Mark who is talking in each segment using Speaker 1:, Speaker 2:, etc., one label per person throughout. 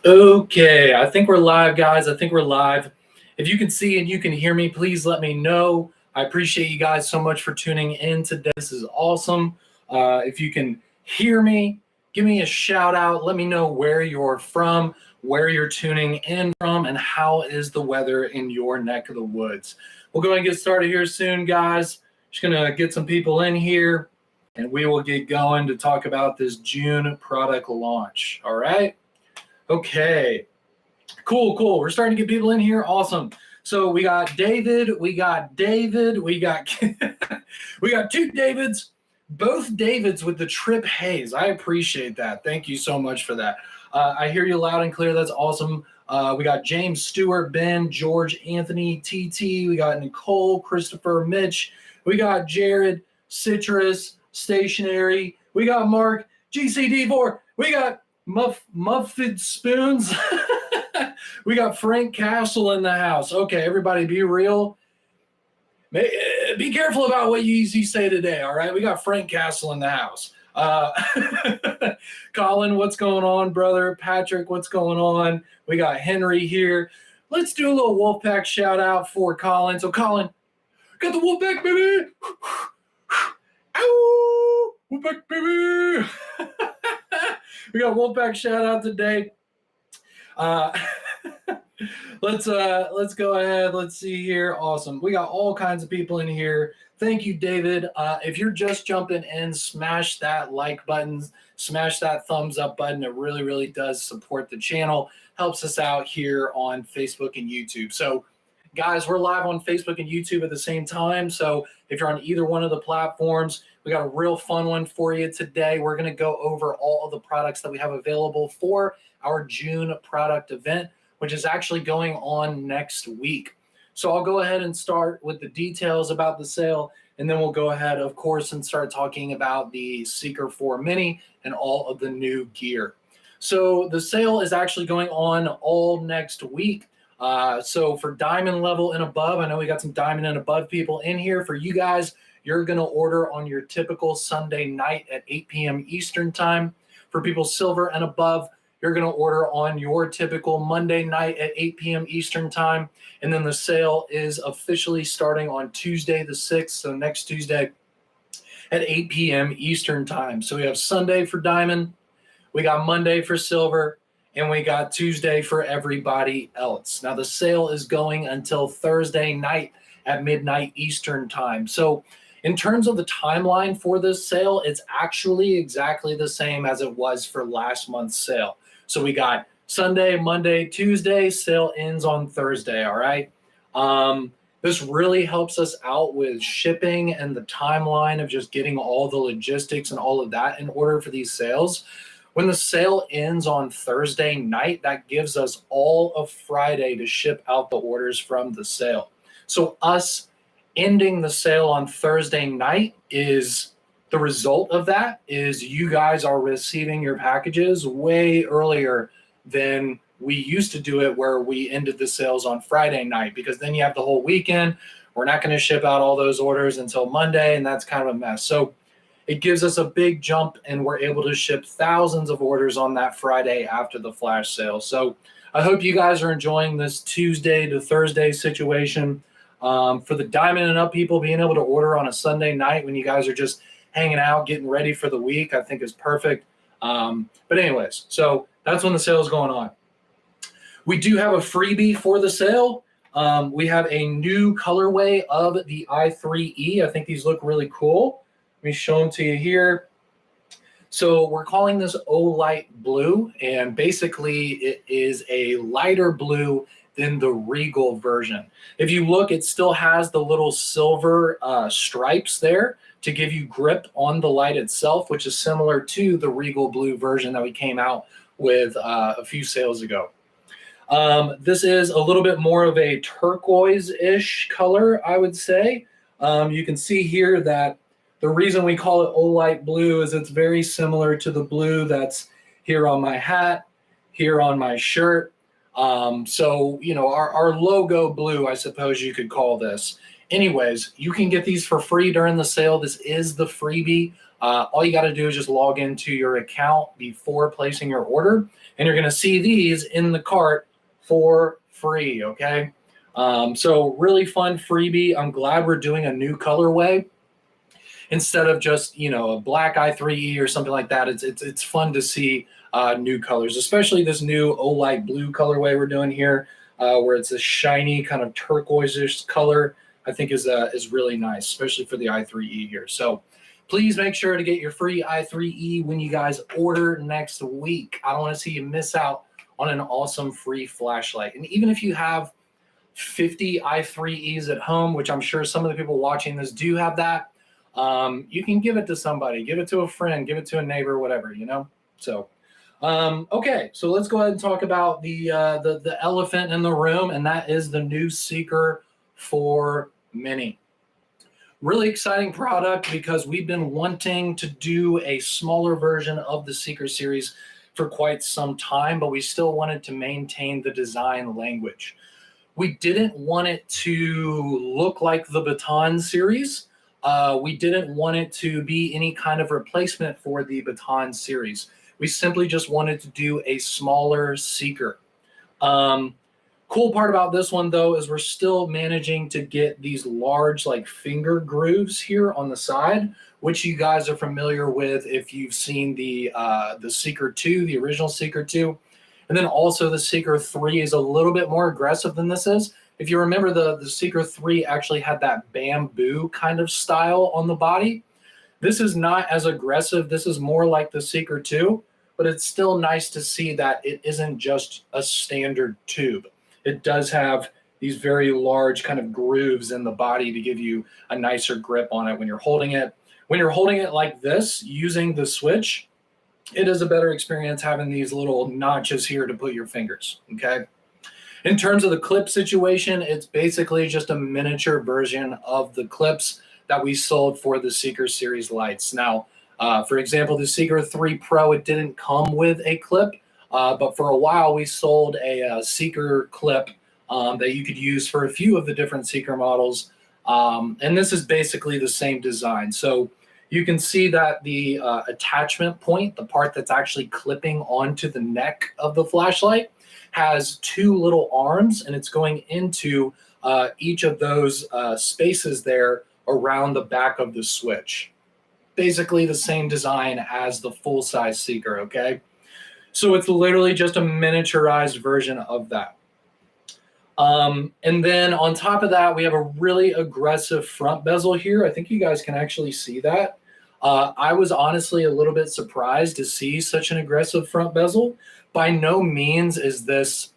Speaker 1: Okay, I think we're live, guys. I think we're live. If you can see and you can hear me, please let me know. I appreciate you guys so much for tuning in today. This is awesome. If you can hear me, give me a shout out. Let me know where you're from, where you're tuning in from, and how is the weather in your neck of the woods. We'll go ahead and get started here soon, guys. Just going to get some people in here, and we will get going to talk about this June product launch. All right. Okay. Cool. We're starting to get people in here. Awesome. So we got David, we got we got two Davids, both Davids with the Trip Haze. I appreciate that. Thank you so much for that. I hear you loud and clear. That's awesome. We got James, Stewart, Ben, George, Anthony, TT. We got Nicole, Christopher, Mitch. We got Jared, Citrus, Stationary. We got Mark, GCD4. We got Muffed Spoons. We got Frank Castle in the house. Okay, everybody be real. Be careful about what you say today, all right? We got Frank Castle in the house. Colin, what's going on, brother? Patrick, what's going on? We got Henry here. Let's do a little Wolfpack shout out for Colin. So, Colin, got the Wolfpack, baby. Ow! Wolfpack, baby. We got Wolfpack shout out today. Let's go ahead. Let's see here. Awesome. We got all kinds of people in here. Thank you, David. If you're just jumping in, smash that like button, smash that thumbs up button. It really, really does support the channel. Helps us out here on Facebook and YouTube. So, guys, we're live on Facebook and YouTube at the same time. So if you're on either one of the platforms, we got a real fun one for you today. We're going to go over all of the products that we have available for our June product event, which is actually going on next week. So I'll go ahead and start with the details about the sale, and then we'll go ahead, of course, and start talking about the Seeker 4 Mini and all of the new gear. So the sale is actually going on all next week. So for diamond level and above, I know we got some diamond and above people in here. For you guys, you're going to order on your typical Sunday night at 8 p.m. Eastern time. For people silver and above, you're going to order on your typical Monday night at 8 p.m. Eastern time. And then the sale is officially starting on Tuesday the 6th, so next Tuesday at 8 p.m. Eastern time. So we have Sunday for diamond, we got Monday for silver, and we got Tuesday for everybody else. Now, the sale is going until Thursday night at midnight Eastern time. So in terms of the timeline for this sale, it's actually exactly the same as it was for last month's sale. So we got Sunday, Monday, Tuesday, sale ends on Thursday, all right? This really helps us out with shipping and the timeline of just getting all the logistics and all of that in order for these sales. When the sale ends on Thursday night, that gives us all of Friday to ship out the orders from the sale. So us ending the sale on Thursday night is the result of that is you guys are receiving your packages way earlier than we used to do it, where we ended the sales on Friday night, because then you have the whole weekend. We're not going to ship out all those orders until Monday, and that's kind of a mess. So it gives us a big jump, and we're able to ship thousands of orders on that Friday after the flash sale. So I hope you guys are enjoying this Tuesday to Thursday situation. For the diamond and up people, being able to order on a Sunday night when you guys are just hanging out, getting ready for the week, I think is perfect. But anyways, so that's when the sale is going on. We do have a freebie for the sale. We have a new colorway of the i3E. I think these look really cool. Let me show them to you here. So we're calling this Olight blue, and basically it is a lighter blue than the Regal version. If you look, it still has the little silver stripes there to give you grip on the light itself, which is similar to the Regal blue version that we came out with a few sales ago. This is a little bit more of a turquoise-ish color, I would say. You can see here that the reason we call it Olight blue is it's very similar to the blue that's here on my hat, here on my shirt. So, you know, our logo blue, I suppose you could call this. Anyways, you can get these for free during the sale. This is the freebie. All you got to do is just log into your account before placing your order, and you're going to see these in the cart for free, okay? So really fun freebie. I'm glad we're doing a new colorway instead of just, you know, a black i3E or something like that. It's fun to see new colors, especially this new Olight blue colorway we're doing here, where it's a shiny kind of turquoise-ish color. I think is really nice, especially for the i3E here. So please make sure to get your free i3E when you guys order next week. I don't want to see you miss out on an awesome free flashlight. And even if you have 50 i3Es at home, which I'm sure some of the people watching this do have that, you can give it to somebody, give it to a friend, give it to a neighbor, whatever, you know? So, okay, so let's go ahead and talk about the elephant in the room, and that is the new Seeker 4 Mini. Really exciting product because we've been wanting to do a smaller version of the Seeker series for quite some time, but we still wanted to maintain the design language. We didn't want it to look like the Baton series. We didn't want it to be any kind of replacement for the Baton series. We simply just wanted to do a smaller Seeker. Cool part about this one, though, is we're still managing to get these large, like, finger grooves here on the side, which you guys are familiar with if you've seen the Seeker 2, the original Seeker 2. And then also the Seeker 3 is a little bit more aggressive than this is. If you remember, the Seeker 3 actually had that bamboo kind of style on the body. This is not as aggressive. This is more like the Seeker 2, but it's still nice to see that it isn't just a standard tube. It does have these very large kind of grooves in the body to give you a nicer grip on it when you're holding it. When you're holding it like this, using the switch, it is a better experience having these little notches here to put your fingers, okay? In terms of the clip situation, it's basically just a miniature version of the clips that we sold for the Seeker series lights. Now, for example, the Seeker 3 Pro, it didn't come with a clip, but for a while we sold a Seeker clip that you could use for a few of the different Seeker models. And this is basically the same design. So you can see that the attachment point, the part that's actually clipping onto the neck of the flashlight, has two little arms, and it's going into each of those spaces there around the back of the switch. Basically the same design as the full-size Seeker, okay? So it's literally just a miniaturized version of that. And then on top of that, we have a really aggressive front bezel here. I think you guys can actually see that. I was honestly a little bit surprised to see such an aggressive front bezel. By no means is this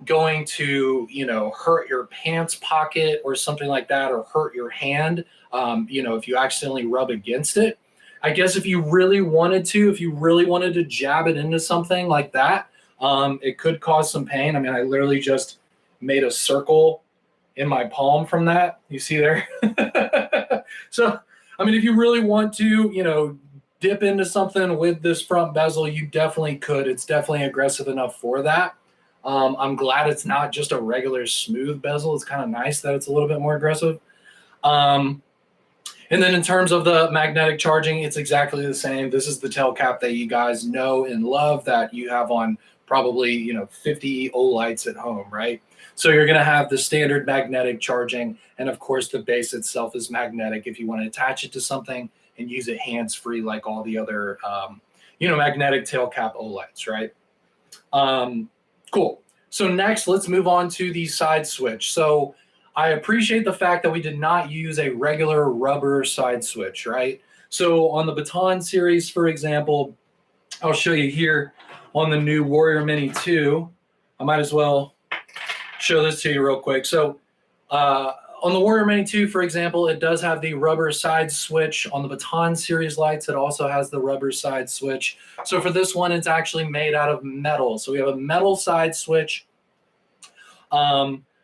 Speaker 1: going to, you know, hurt your pants pocket or something like that, or hurt your hand, you know, if you accidentally rub against it. I guess if you really wanted to jab it into something like that, it could cause some pain. I mean, I literally just made a circle in my palm from that. You see there? So, I mean, if you really want to, you know, dip into something with this front bezel, you definitely could. It's definitely aggressive enough for that. I'm glad it's not just a regular smooth bezel. It's kind of nice that it's a little bit more aggressive. And then in terms of the magnetic charging, it's exactly the same. This is the tail cap that you guys know and love, that you have on probably, you know, 50 Olights at home, right? So you're going to have the standard magnetic charging, and of course the base itself is magnetic if you want to attach it to something and use it hands-free like all the other, you know, magnetic tail cap Olights, right? Cool. So next, let's move on to the side switch. So I appreciate the fact that we did not use a regular rubber side switch, right? So on the Baton series, for example, I'll show you here on the new Warrior Mini 2. I might as well show this to you real quick. So on the Warrior Mini 2, for example, it does have the rubber side switch. On the Baton series lights, it also has the rubber side switch. So for this one, it's actually made out of metal. So we have a metal side switch.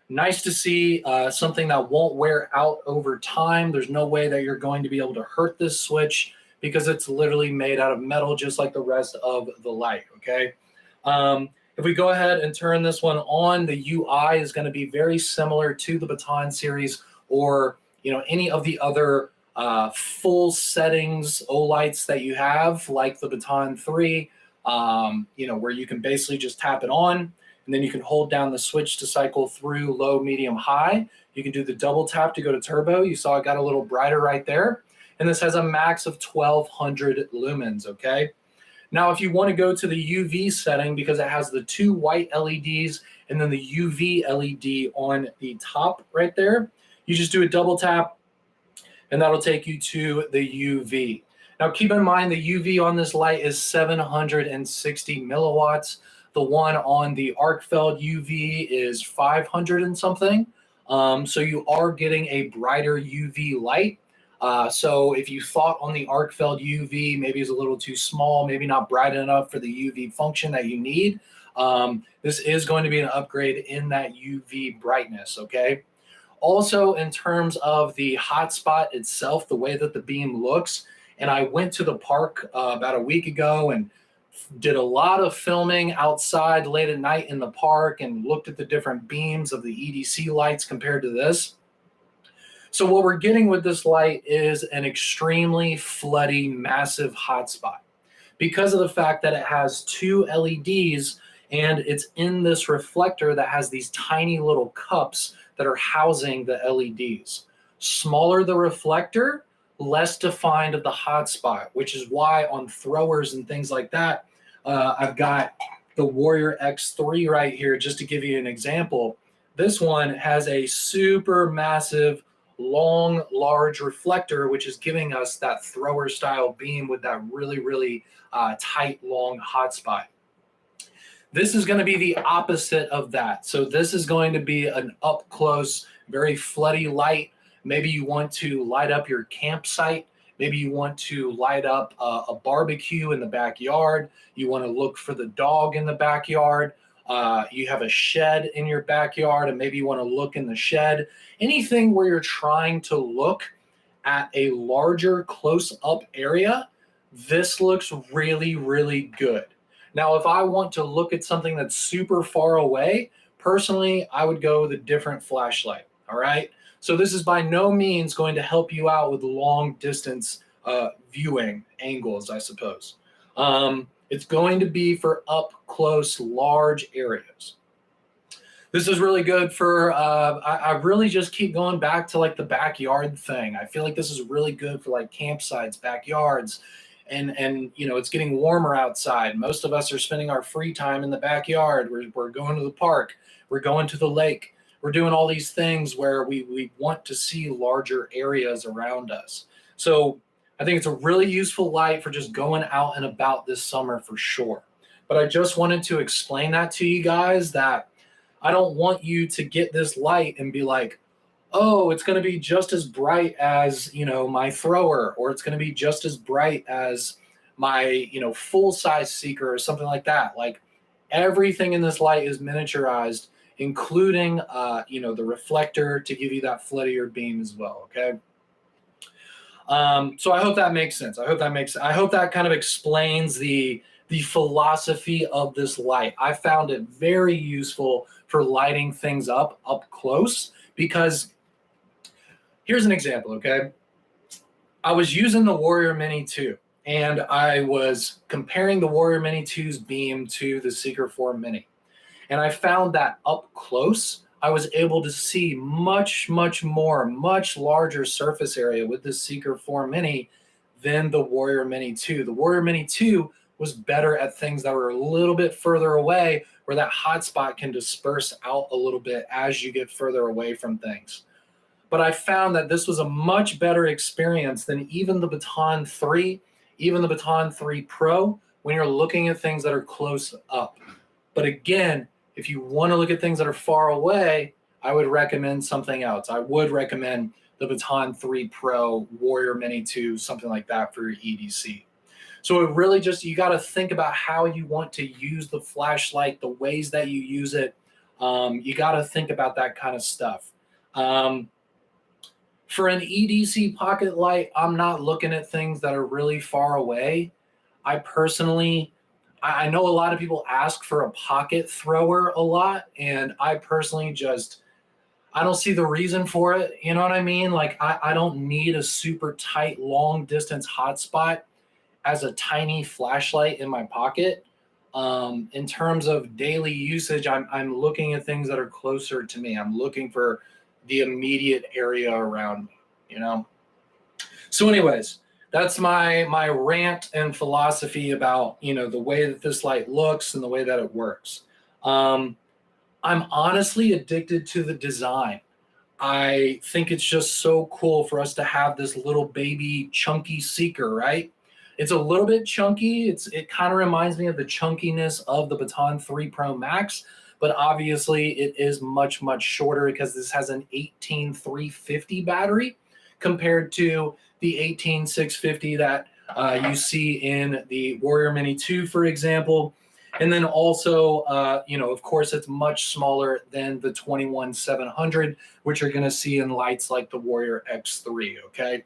Speaker 1: Nice to see something that won't wear out over time. There's no way that you're going to be able to hurt this switch because it's literally made out of metal, just like the rest of the light, okay? If we go ahead and turn this one on, the UI is going to be very similar to the Baton series or any of the other full settings Olights that you have, like the Baton 3, where you can basically just tap it on, and then you can hold down the switch to cycle through low, medium, high. You can do the double tap to go to turbo. You saw it got a little brighter right there. And this has a max of 1200 lumens, okay? Now, if you want to go to the UV setting, because it has the 2 white LEDs and then the UV LED on the top right there, you just do a double tap, and that'll take you to the UV. Now, keep in mind the UV on this light is 760 milliwatts. The one on the Arcfeld UV is 500 and something. So you are getting a brighter UV light. So if you thought on the Arcfeld UV maybe is a little too small, maybe not bright enough for the UV function that you need, this is going to be an upgrade in that UV brightness, okay? Also, in terms of the hotspot itself, the way that the beam looks, and I went to the park about a week ago and did a lot of filming outside late at night in the park and looked at the different beams of the EDC lights compared to this. So what we're getting with this light is an extremely floody, massive hotspot because of the fact that it has 2 LEDs and it's in this reflector that has these tiny little cups that are housing the LEDs. Smaller the reflector, less defined of the hotspot, which is why on throwers and things like that, I've got the Warrior X3 right here, just to give you an example. This one has a super massive, long, large reflector, which is giving us that thrower style beam with that really, really tight, long hotspot. This is going to be the opposite of that. So this is going to be an up close, very floody light. Maybe you want to light up your campsite. Maybe you want to light up a barbecue in the backyard. You want to look for the dog in the backyard. You have a shed in your backyard, and maybe you want to look in the shed. Anything where you're trying to look at a larger close-up area, this looks really, really good. Now, if I want to look at something that's super far away, personally, I would go with a different flashlight, all right? So this is by no means going to help you out with long distance viewing angles, I suppose. It's going to be for up close, large areas. This is really good for, I really just keep going back to like the backyard thing. I feel like this is really good for like campsites, backyards, and it's getting warmer outside. Most of us are spending our free time in the backyard. We're going to the park. We're going to the lake. We're doing all these things where we want to see larger areas around us. So I think it's a really useful light for just going out and about this summer for sure. But I just wanted to explain that to you guys, that I don't want you to get this light and be like, oh, it's going to be just as bright as, my thrower, or it's going to be just as bright as my, full-size seeker or something like that. Like everything in this light is miniaturized, including, the reflector to give you that floodier beam as well, okay? So I hope that makes sense. I hope that kind of explains the philosophy of this light. I found it very useful for lighting things up close, because here's an example, okay? I was using the Warrior Mini 2, and I was comparing the Warrior Mini 2's beam to the Seeker 4 Mini. And I found that up close, I was able to see much larger surface area with the Seeker 4 Mini than the Warrior Mini 2. The Warrior Mini 2 was better at things that were a little bit further away, where that hotspot can disperse out a little bit as you get further away from things. But I found that this was a much better experience than even the Baton 3, even the Baton 3 Pro, when you're looking at things that are close up. But again, if you want to look at things that are far away, I would recommend something else. I would recommend the Baton 3 Pro, Warrior Mini 2, something like that for your EDC. So it really just, you got to think about how you want to use the flashlight, the ways that you use it. You got to think about that kind of stuff. For an EDC pocket light, I'm not looking at things that are really far away. I know a lot of people ask for a pocket thrower a lot, and I personally I don't see the reason for it. You know what I mean? Like I don't need a super tight, long distance hotspot as a tiny flashlight in my pocket. In terms of daily usage, I'm looking at things that are closer to me. I'm looking for the immediate area around me, you know? So anyways, that's my rant and philosophy about, you know, the way that this light looks and the way that it works. Um, I'm honestly addicted to the design. I think it's just so cool for us to have this little baby chunky seeker, right? It's a little bit chunky. It kind of reminds me of the chunkiness of the Baton 3 Pro Max, but obviously it is much, much shorter because this has an 18350 battery compared to the 18650 that you see in the Warrior Mini 2, for example. And then also, you know, of course, it's much smaller than the 21700, which you're going to see in lights like the Warrior X3, okay?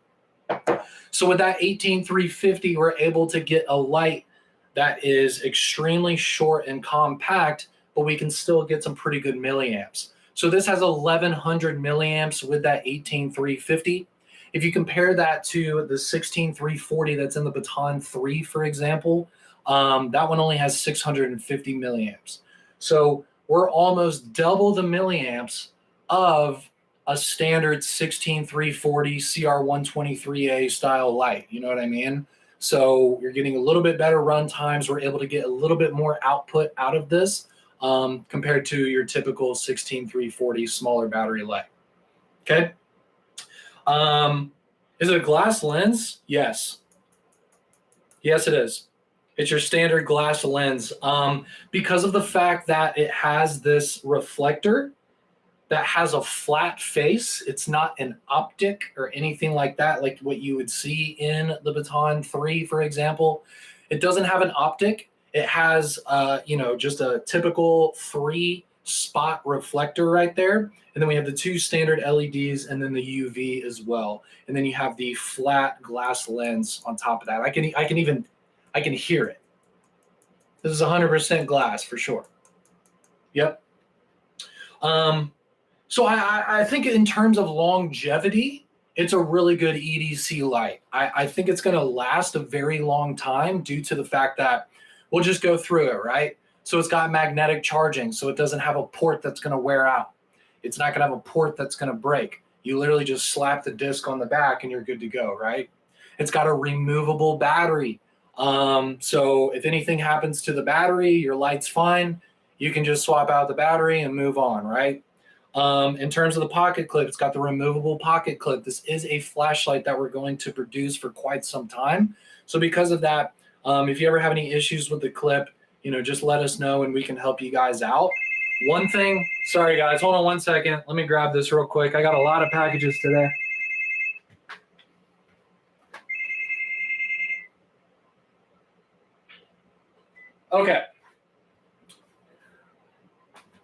Speaker 1: So with that 18350, we're able to get a light that is extremely short and compact, but we can still get some pretty good milliamps. So this has 1100 milliamps with that 18350. If you compare that to the 16340 that's in the Baton 3, for example, that one only has 650 milliamps. So we're almost double the milliamps of a standard 16340 CR123A style light. You know what I mean? So you're getting a little bit better run times. We're able to get a little bit more output out of this compared to your typical 16340 smaller battery light. Okay. Is it a glass lens? Yes. Yes, it is. It's your standard glass lens. Because of the fact that it has this reflector that has a flat face, it's not an optic or anything like that, like what you would see in the Baton 3, for example. It doesn't have an optic. It has, you know, just a typical 3-spot reflector right there. And then we have the 2 standard LEDs and then the UV as well. And then you have the flat glass lens on top of that. I can hear it. This is 100% glass for sure. Yep. So I think in terms of longevity, it's a really good EDC light. I think it's going to last a very long time due to the fact that we'll just go through it, right? So it's got magnetic charging, so it doesn't have a port that's going to wear out. It's not going to have a port that's going to break. You literally just slap the disc on the back and you're good to go, right? It's got a removable battery. So if anything happens to the battery, your light's fine. You can just swap out the battery and move on, right? In terms of the pocket clip, it's got the removable pocket clip. This is a flashlight that we're going to produce for quite some time. So because of that, if you ever have any issues with the clip, you know, just let us know and we can help you guys out. One thing, sorry guys, hold on one second. Let me grab this real quick. I got a lot of packages today. Okay.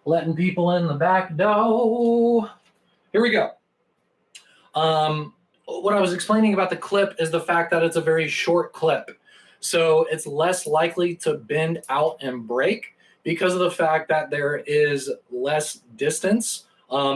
Speaker 1: Letting people in the back door. Here we go. What I was explaining about the clip is the fact that it's a very short clip. So it's less likely to bend out and break because of the fact that there is less distance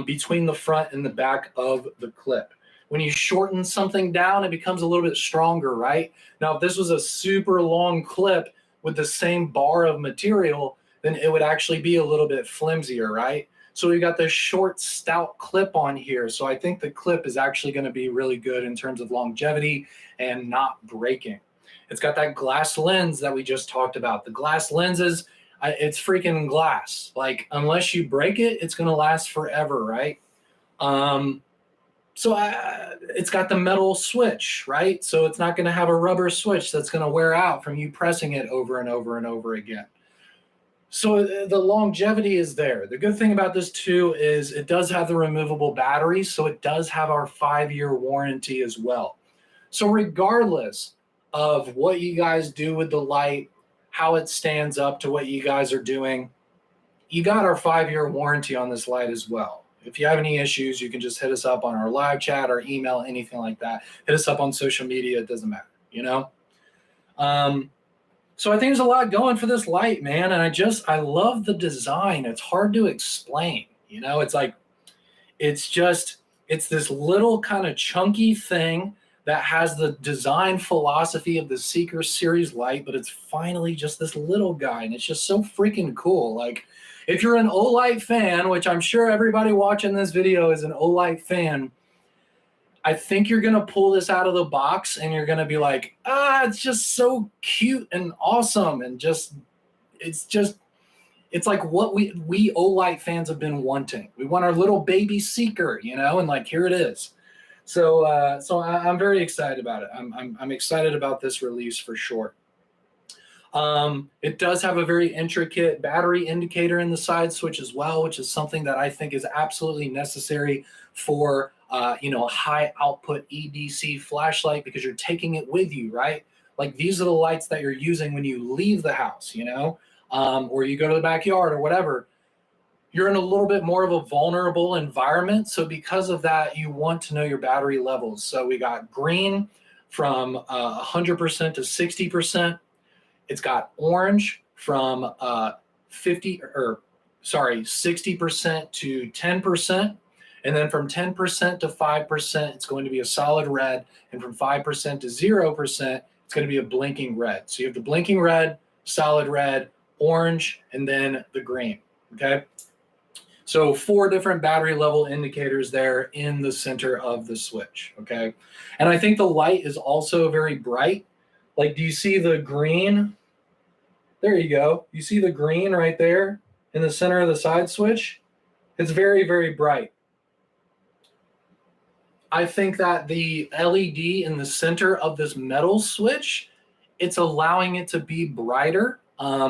Speaker 1: between the front and the back of the clip. When you shorten something down, it becomes a little bit stronger, right? Now, if this was a super long clip with the same bar of material, then it would actually be a little bit flimsier, right? So we got this short, stout clip on here. So I think the clip is actually going to be really good in terms of longevity and not breaking. It's got that glass lens that we just talked about. The glass lenses, it's freaking glass. Like, unless you break it, it's going to last forever, right? It's got the metal switch, right? So it's not going to have a rubber switch that's going to wear out from you pressing it over and over and over again. So the longevity is there. The good thing about this too is it does have the removable battery, so it does have our 5-year warranty as well. So regardless of what you guys do with the light, how it stands up to what you guys are doing, you got our 5-year warranty on this light as well. If you have any issues, you can just hit us up on our live chat or email, anything like that. Hit us up on social media. It doesn't matter, you know? So I think there's a lot going for this light, man. And I love the design. It's hard to explain, you know? It's like, it's this little kind of chunky thing that has the design philosophy of the Seeker series light, but it's finally just this little guy, and it's just so freaking cool. Like, if you're an Olight fan, which I'm sure everybody watching this video is an Olight fan, I think you're going to pull this out of the box and you're going to be like, it's just so cute and awesome. And it's like what we Olight fans have been wanting. We want our little baby Seeker, and like, here it is. So I'm very excited about it. I'm excited about this release for sure. It does have a very intricate battery indicator in the side switch as well, which is something that I think is absolutely necessary for a high output EDC flashlight, because you're taking it with you, right? Like, these are the lights that you're using when you leave the house, or you go to the backyard or whatever. You're in a little bit more of a vulnerable environment. So because of that, you want to know your battery levels. So we got green from 100% to 60%. It's got orange from 60% to 10%. And then from 10% to 5%, it's going to be a solid red. And from 5% to 0%, it's going to be a blinking red. So you have the blinking red, solid red, orange, and then the green, okay? So 4 different battery level indicators there in the center of the switch, okay? And I think the light is also very bright. Like, do you see the green? There you go. You see the green right there in the center of the side switch? It's very, very bright. I think that the LED in the center of this metal switch, it's allowing it to be brighter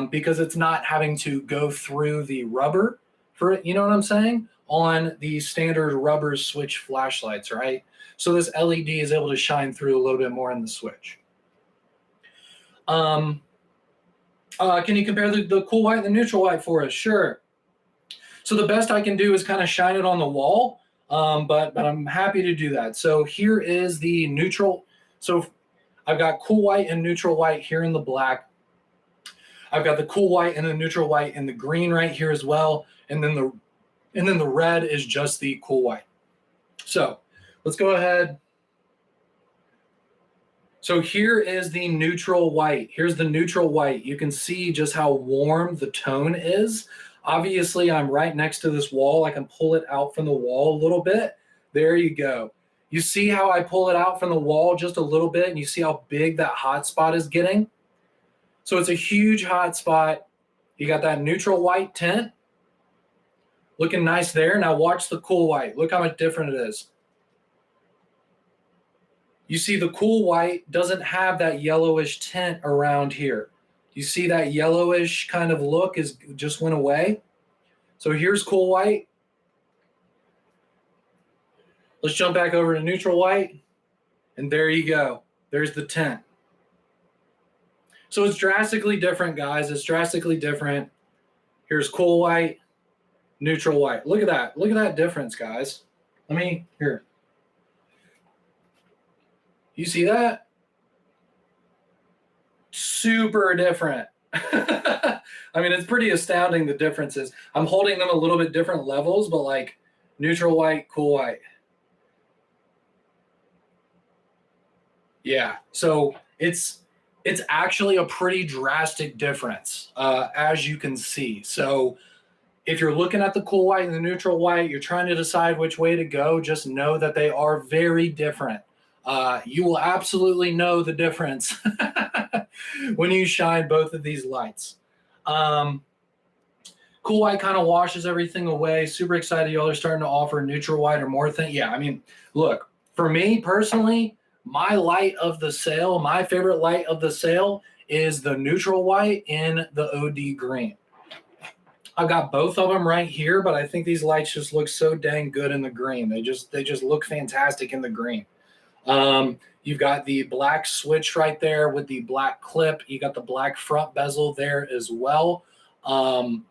Speaker 1: because it's not having to go through the rubber for it, you know what I'm saying? On the standard rubber switch flashlights, right? So this LED is able to shine through a little bit more in the switch. Can you compare the cool white and the neutral white for us? Sure. So the best I can do is kind of shine it on the wall. But I'm happy to do that. So here is the neutral. So I've got cool white and neutral white here in the black. I've got the cool white and the neutral white and the green right here as well. And then the red is just the cool white. So let's go ahead. So here is the neutral white. Here's the neutral white. You can see just how warm the tone is. Obviously, I'm right next to this wall. I can pull it out from the wall a little bit. There you go. You see how I pull it out from the wall just a little bit, and you see how big that hot spot is getting? So it's a huge hot spot. You got that neutral white tint. Looking nice there. Now watch the cool white. Look how much different it is. You see the cool white doesn't have that yellowish tint around here. You see that yellowish kind of look just went away. So here's cool white. Let's jump back over to neutral white. And there you go. There's the tint. So it's drastically different, guys. It's drastically different. Here's cool white, neutral white. Look at that. Look at that difference, guys. Here. You see that? Super different. It's pretty astounding, the differences. I'm holding them a little bit different levels, but like neutral white, cool white. Yeah, so it's actually a pretty drastic difference, as you can see. So if you're looking at the cool white and the neutral white, you're trying to decide which way to go, just know that they are very different. You will absolutely know the difference when you shine both of these lights. Cool white kind of washes everything away. Super excited y'all are starting to offer neutral white or more things. Yeah, look, for me personally, my light of the sale, my favorite light of the sale is the neutral white in the OD green. I've got both of them right here, but I think these lights just look so dang good in the green. They just look fantastic in the green. You've got the black switch right there with the black clip. You got the black front bezel there as well. I'm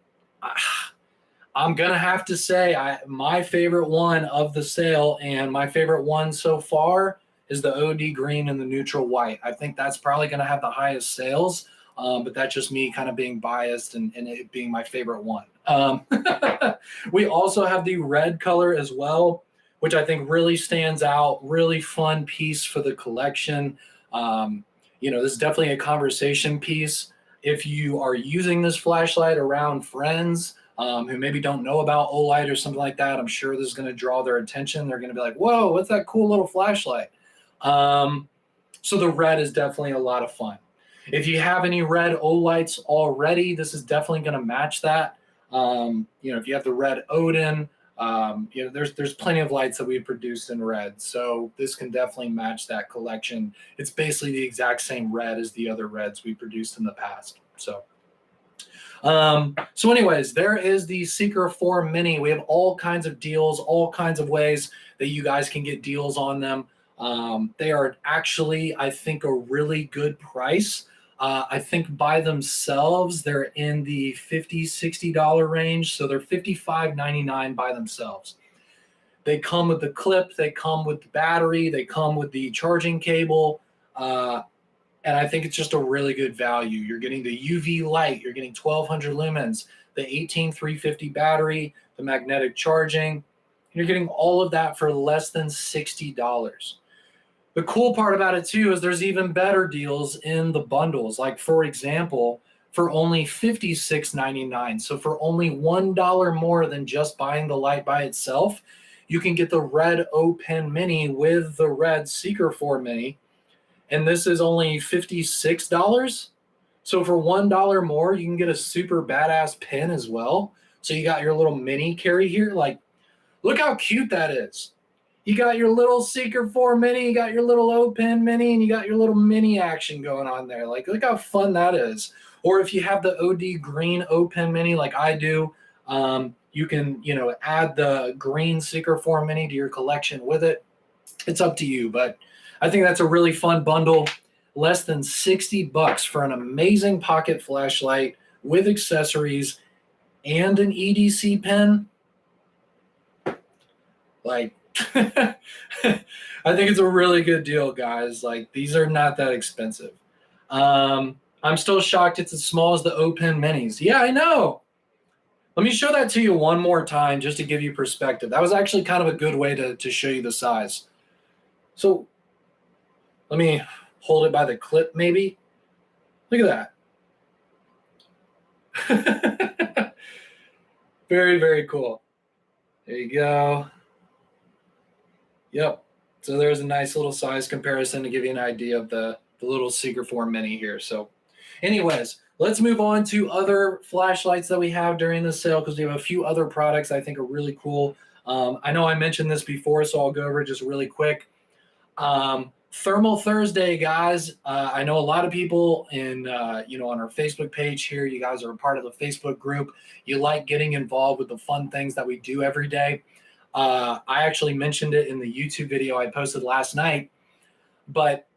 Speaker 1: going to have to say my favorite one of the sale and my favorite one so far is the OD green and the neutral white. I think that's probably going to have the highest sales. but that's just me kind of being biased and it being my favorite one. We also have the red color as well, which I think really stands out. Really fun piece for the collection. This is definitely a conversation piece. If you are using this flashlight around friends who maybe don't know about Olight or something like that, I'm sure this is going to draw their attention. They're going to be like, whoa, what's that cool little flashlight? So the red is definitely a lot of fun. If you have any red Olights already, this is definitely going to match that. If you have the red Odin, there's plenty of lights that we've produced in red, so this can definitely match that collection. It's basically the exact same red as the other reds we produced in the past. So anyways, there is the Seeker 4 Mini. We have all kinds of deals, all kinds of ways that you guys can get deals on them. They are actually, I think, a really good price. I think by themselves, they're in the $50, $60 range. So they're $55.99 by themselves. They come with the clip, they come with the battery, they come with the charging cable. And I think it's just a really good value. You're getting the UV light, you're getting 1200 lumens, the 18350 battery, the magnetic charging. You're getting all of that for less than $60. The cool part about it too is there's even better deals in the bundles. Like for example, for only $56.99, so for only $1 more than just buying the light by itself, you can get the red O Pen Mini with the red Seeker 4 Mini, and this is only $56. So for $1 more, you can get a super badass pen as well. So you got your little mini carry here. Like, look how cute that is. You got your little Seeker 4 Mini, you got your little O Pen Mini, and you got your little mini action going on there. Like, look how fun that is. Or if you have the OD green O Pen Mini like I do, you can, add the green Seeker 4 Mini to your collection with it. It's up to you, but I think that's a really fun bundle. Less than $60 for an amazing pocket flashlight with accessories and an EDC pen. Like, I think it's a really good deal, guys. Like, these are not that expensive. I'm still shocked it's as small as the O Pen Minis. Yeah, I know. Let me show that to you one more time just to give you perspective. That was actually kind of a good way to show you the size. So let me hold it by the clip maybe. Look at that. Very, very cool. There you go. Yep. So there's a nice little size comparison to give you an idea of the little Seeker 4 Mini here. So anyways, let's move on to other flashlights that we have during the sale, because we have a few other products I think are really cool. I know I mentioned this before, so I'll go over it just really quick. Thermal Thursday, guys. I know a lot of people on our Facebook page here, you guys are a part of the Facebook group. You like getting involved with the fun things that we do every day. I actually mentioned it in the YouTube video I posted last night, but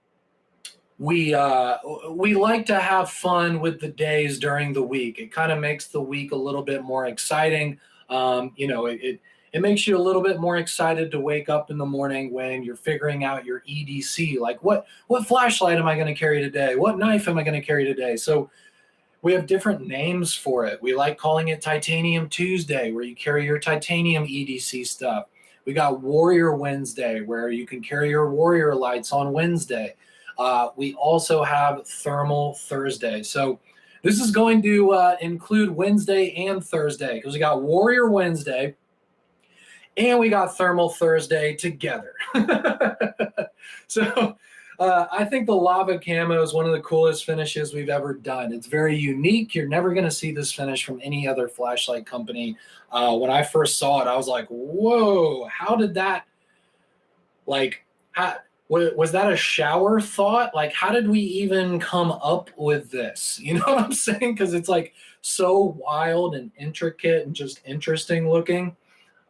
Speaker 1: we like to have fun with the days during the week. It kind of makes the week a little bit more exciting. It makes you a little bit more excited to wake up in the morning when you're figuring out your EDC. Like, what flashlight am I going to carry today? What knife am I going to carry today? So we have different names for it. We like calling it Titanium Tuesday, where you carry your titanium EDC stuff. We got Warrior Wednesday, where you can carry your warrior lights on Wednesday. We also have Thermal Thursday. So this is going to include Wednesday and Thursday, because we got Warrior Wednesday and we got Thermal Thursday together. So I think the lava camo is one of the coolest finishes we've ever done. It's very unique. You're never going to see this finish from any other flashlight company. When I first saw it, I was like, whoa, how did that, was that a shower thought? Like, how did we even come up with this? You know what I'm saying? Because it's like so wild and intricate and just interesting looking.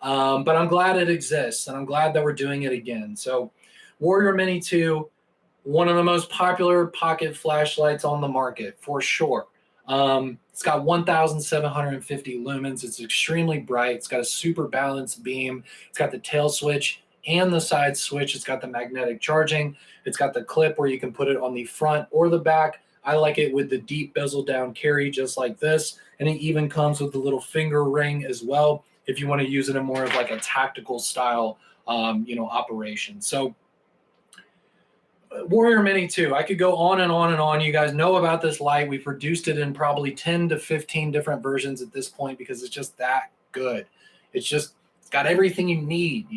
Speaker 1: But I'm glad it exists, and I'm glad that we're doing it again. So Warrior Mini 2, one of the most popular pocket flashlights on the market, for sure. It's got 1,750 lumens. It's extremely bright. It's got a super balanced beam. It's got the tail switch and the side switch. It's got the magnetic charging. It's got the clip where you can put it on the front or the back I like it with the deep bezel down carry, just like this. And it even comes with the little finger ring as well, if you want to use it in more of like a tactical style, operation. So Warrior Mini 2, I could go on and on and on. You guys know about this light. We've produced it in probably 10 to 15 different versions at this point because it's just that good. It's got everything you need,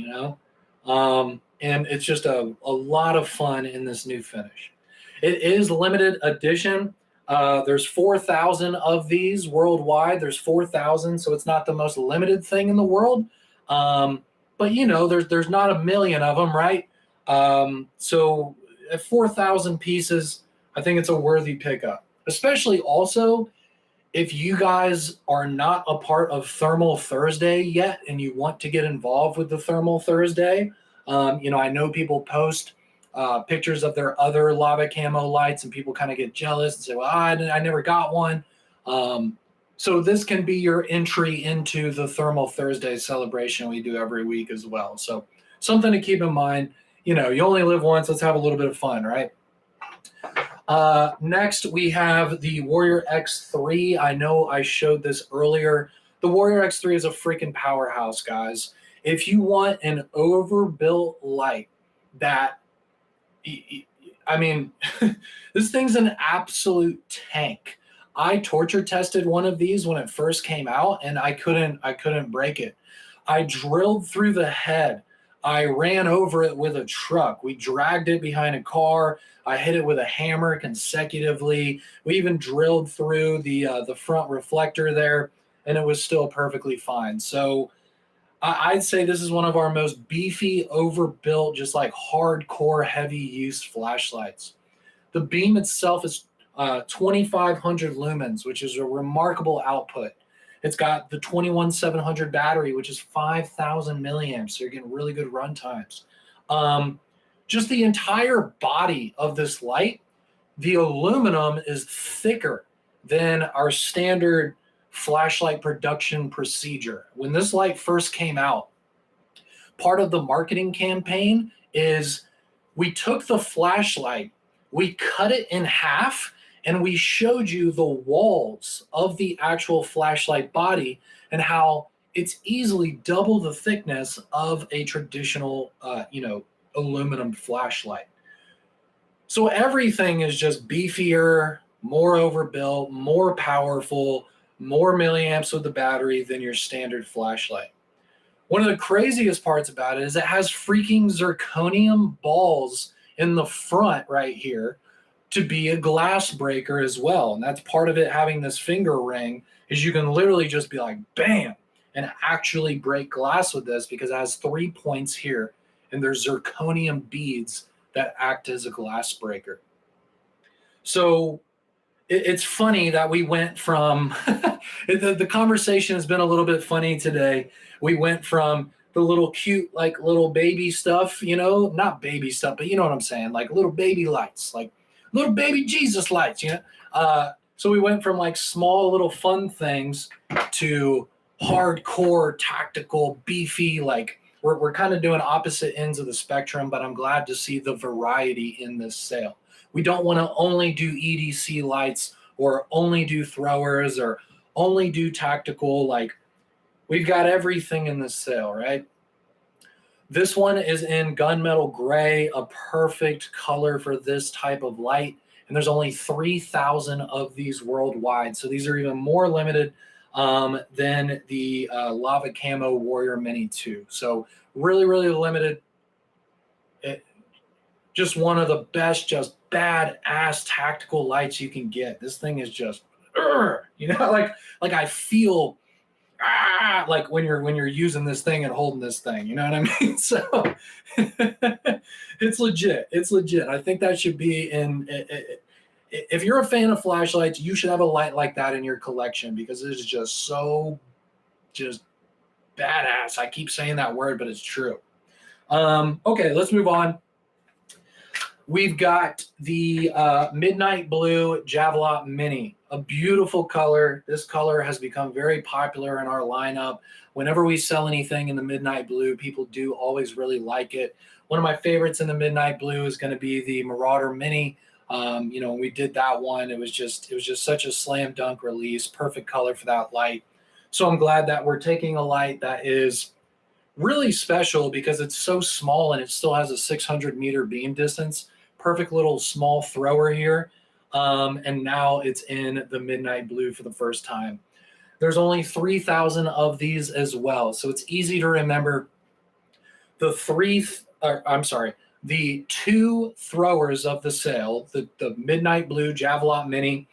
Speaker 1: and it's just a lot of fun in this new finish. It is limited edition. There's 4,000 of these worldwide. There's 4,000, so it's not the most limited thing in the world. But there's not a million of them, right? So at 4,000 pieces, I think it's a worthy pickup. Especially also if you guys are not a part of Thermal Thursday yet and you want to get involved with the Thermal Thursday. I know people post pictures of their other lava camo lights and people kind of get jealous and say, well, I never got one. So this can be your entry into the Thermal Thursday celebration we do every week as well. So something to keep in mind. You only live once. Let's have a little bit of fun, right? Next, we have the Warrior X3. I know I showed this earlier. The Warrior X3 is a freaking powerhouse, guys. If you want an overbuilt light that, this thing's an absolute tank. I torture tested one of these when it first came out, and I couldn't break it. I drilled through the head. I ran over it with a truck. We dragged it behind a car. I hit it with a hammer consecutively. We even drilled through the front reflector there, and it was still perfectly fine. So I'd say this is one of our most beefy, overbuilt, just like hardcore, heavy use flashlights. The beam itself is 2,500 lumens, which is a remarkable output. It's got the 21700 battery, which is 5,000 milliamps. So you're getting really good run times. Just the entire body of this light, the aluminum is thicker than our standard flashlight production procedure. When this light first came out, part of the marketing campaign is we took the flashlight, we cut it in half, and we showed you the walls of the actual flashlight body and how it's easily double the thickness of a traditional, aluminum flashlight. So everything is just beefier, more overbuilt, more powerful, more milliamps with the battery than your standard flashlight. One of the craziest parts about it is it has freaking zirconium balls in the front right here to be a glass breaker as well. And that's part of it having this finger ring, is you can literally just be like, bam, and actually break glass with this because it has 3 points here and there's zirconium beads that act as a glass breaker. So it's funny that we went from, the conversation has been a little bit funny today. We went from the little cute, like little baby stuff, not baby stuff, but you know what I'm saying? Like little baby lights, like little baby Jesus lights, So we went from like small little fun things to hardcore, tactical, beefy, like we're kind of doing opposite ends of the spectrum, but I'm glad to see the variety in this sale. We don't want to only do EDC lights or only do throwers or only do tactical. Like we've got everything in this sale, right? This one is in gunmetal gray, a perfect color for this type of light. And there's only 3,000 of these worldwide. So these are even more limited than the Lava Camo Warrior Mini 2. So really, really limited. Just one of the best, just badass tactical lights you can get. This thing is just, like I feel like when you're using this thing and holding this thing, you know what I mean? So it's legit. It's legit. I think that should be in. If you're a fan of flashlights, you should have a light like that in your collection because it is just so just badass. I keep saying that word, but it's true. Okay, let's move on. We've got the Midnight Blue Javalot Mini, a beautiful color. This color has become very popular in our lineup. Whenever we sell anything in the Midnight Blue, people do always really like it. One of my favorites in the Midnight Blue is going to be the Marauder Mini. You know, when we did that one, it was just such a slam dunk release, perfect color for that light. So I'm glad that we're taking a light that is really special because it's so small and it still has a 600-meter beam distance. Perfect little small thrower here. And now it's in the midnight blue for the first time. There's only 3,000 of these as well. So it's easy to remember the two throwers of the sale, the midnight blue Javalot Mini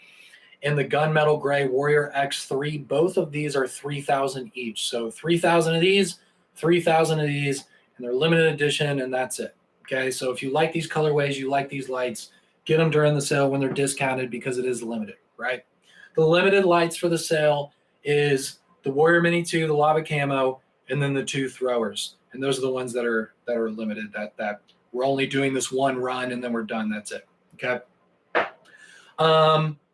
Speaker 1: and the gunmetal gray Warrior X3. Both of these are 3,000 each. So 3,000 of these, 3,000 of these, and they're limited edition, and that's it. Okay, so if you like these colorways, you like these lights, get them during the sale when they're discounted because it is limited, right? The limited lights for the sale is the Warrior Mini 2, the lava camo, and then the two throwers. And those are the ones that are limited, that we're only doing this one run and then we're done. That's it. Okay.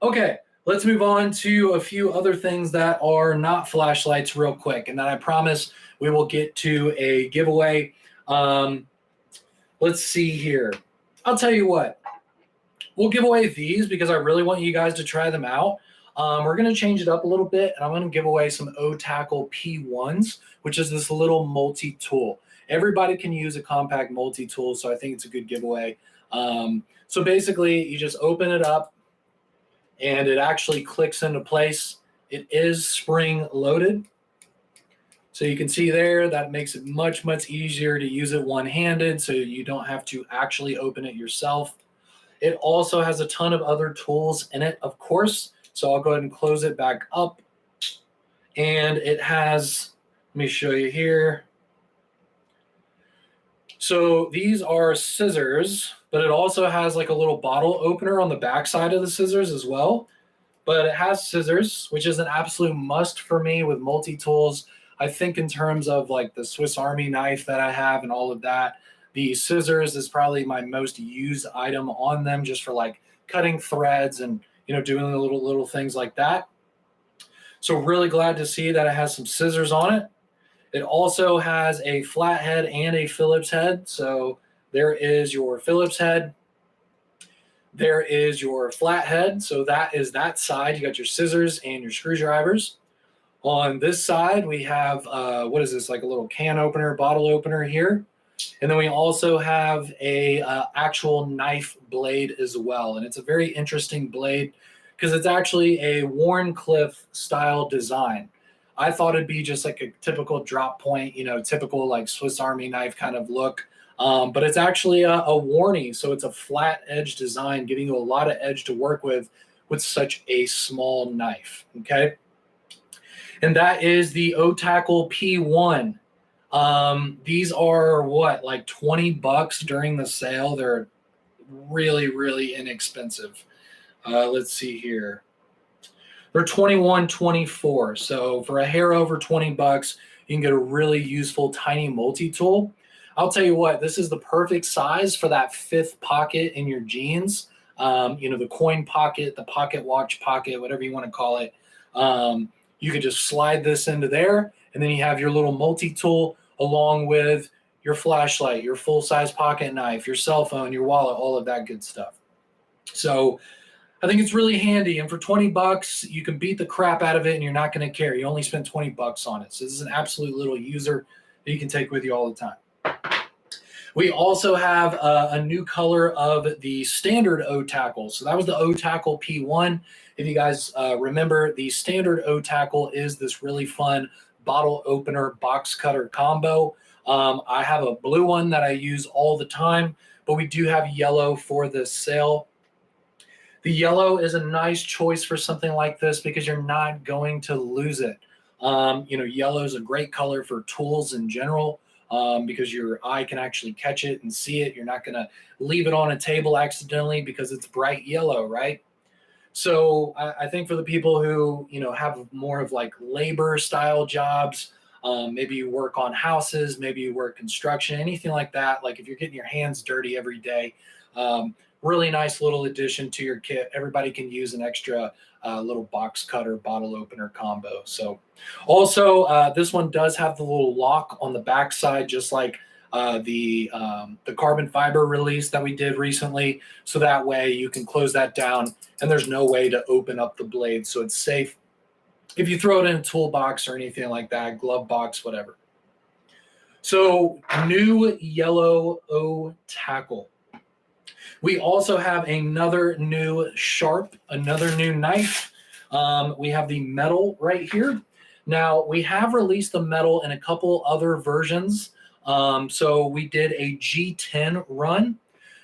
Speaker 1: Okay. Let's move on to a few other things that are not flashlights real quick. And then I promise we will get to a giveaway. Let's see here. I'll tell you what. We'll give away these because I really want you guys to try them out. We're going to change it up a little bit, and I'm going to give away some O-Tackle P1s, which is this little multi-tool. Everybody can use a compact multi-tool, so I think it's a good giveaway. So basically, you just open it up, and it actually clicks into place. It is spring-loaded. So you can see there, that makes it much, much easier to use it one-handed, so you don't have to actually open it yourself. It also has a ton of other tools in it, of course. So I'll go ahead and close it back up. And it has, let me show you here. So these are scissors, but it also has like a little bottle opener on the back side of the scissors as well. But it has scissors, which is an absolute must for me with multi-tools. I think in terms of like the Swiss Army knife that I have and all of that, the scissors is probably my most used item on them, just for like cutting threads and, you know, doing little things like that. So really glad to see that it has some scissors on it. It also has a flat head and a Phillips head. So there is your Phillips head. There is your flat head. So that is that side. You got your scissors and your screwdrivers. On this side, we have, what is this, like a little can opener, bottle opener here. And then we also have a actual knife blade as well. And it's a very interesting blade because it's actually a Wharncliffe style design. I thought it'd be just like a typical drop point, you know, typical like Swiss Army knife kind of look. But it's actually a Warnie. So it's a flat edge design, giving you a lot of edge to work with such a small knife. Okay. And that is the O-Tackle P1. These are what, like $20 during the sale. They're really, really inexpensive. Let's see here. They're $21.24. So for a hair over $20, you can get a really useful tiny multi-tool. I'll tell you what, this is the perfect size for that fifth pocket in your jeans. You know, the coin pocket, the pocket watch pocket, whatever you want to call it. You could just slide this into there, and then you have your little multi-tool along with your flashlight, your full-size pocket knife, your cell phone, your wallet, all of that good stuff. So I think it's really handy. And for $20, you can beat the crap out of it and you're not going to care. You only spent $20 on it. So this is an absolute little user that you can take with you all the time. We also have a new color of the standard O-Tackle. So that was the O-Tackle P1. If you guys remember, the standard O-Tackle is this really fun bottle opener box cutter combo. I have a blue one that I use all the time, but we do have yellow for this sale. The yellow is a nice choice for something like this because you're not going to lose it. You know, yellow is a great color for tools in general. Because your eye can actually catch it and see it. You're not going to leave it on a table accidentally because it's bright yellow, right? So I think for the people who, you know, have more of like labor style jobs, maybe you work on houses, maybe you work construction, anything like that. Like if you're getting your hands dirty every day, really nice little addition to your kit. Everybody can use an extra little box cutter, bottle opener combo. So also this one does have the little lock on the back side, just like the carbon fiber release that we did recently. So that way you can close that down and there's no way to open up the blade. So it's safe if you throw it in a toolbox or anything like that, glove box, whatever. So new yellow O tackle. We also have another new sharp, another new knife. We have the metal right here. Now, we have released the metal in a couple other versions. So we did a G10 run.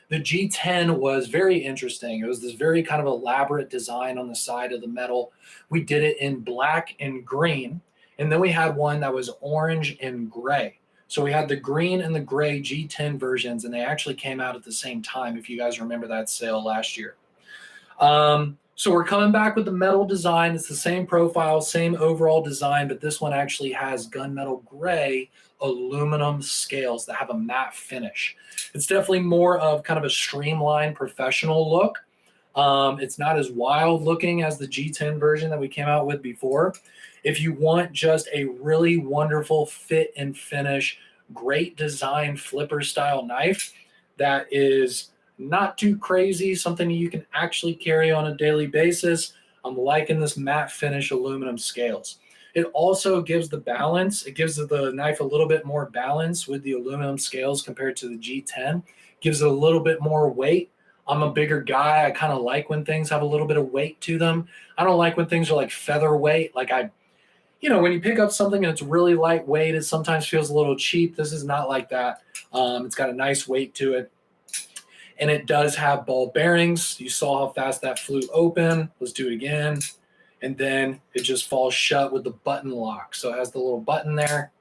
Speaker 1: The G10 was very interesting. It was this very kind of elaborate design on the side of the metal. We did it in black and green. And then we had one that was orange and gray. So we had the green and the gray G10 versions, and they actually came out at the same time, if you guys remember that sale last year. So we're coming back with the metal design. It's the same profile, same overall design, but this one actually has gunmetal gray aluminum scales that have a matte finish. It's definitely more of kind of a streamlined professional look. It's not as wild looking as the G10 version that we came out with before. If you want just a really wonderful fit and finish, great design flipper style knife that is not too crazy, something you can actually carry on a daily basis, I'm liking this matte finish aluminum scales. It also gives the balance. It gives the knife a little bit more balance with the aluminum scales compared to the G10. Gives it a little bit more weight. I'm a bigger guy. I kind of like when things have a little bit of weight to them. I don't like when things are like featherweight. Like when you pick up something and it's really lightweight, it sometimes feels a little cheap. This is not like that. It's got a nice weight to it. And it does have ball bearings. You saw how fast that flew open. Let's do it again. And then it just falls shut with the button lock. So it has the little button there.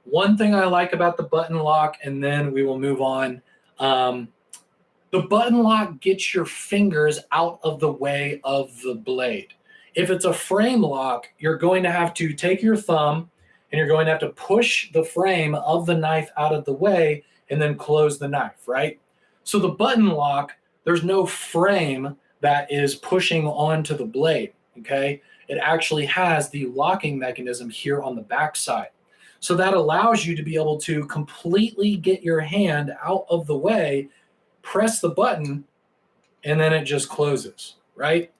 Speaker 1: One thing I like about the button lock, and then we will move on. The button lock gets your fingers out of the way of the blade. If it's a frame lock, you're going to have to take your thumb and you're going to have to push the frame of the knife out of the way and then close the knife, right? So the button lock, there's no frame that is pushing onto the blade, okay? It actually has the locking mechanism here on the back side. So that allows you to be able to completely get your hand out of the way, press the button, and then it just closes, right?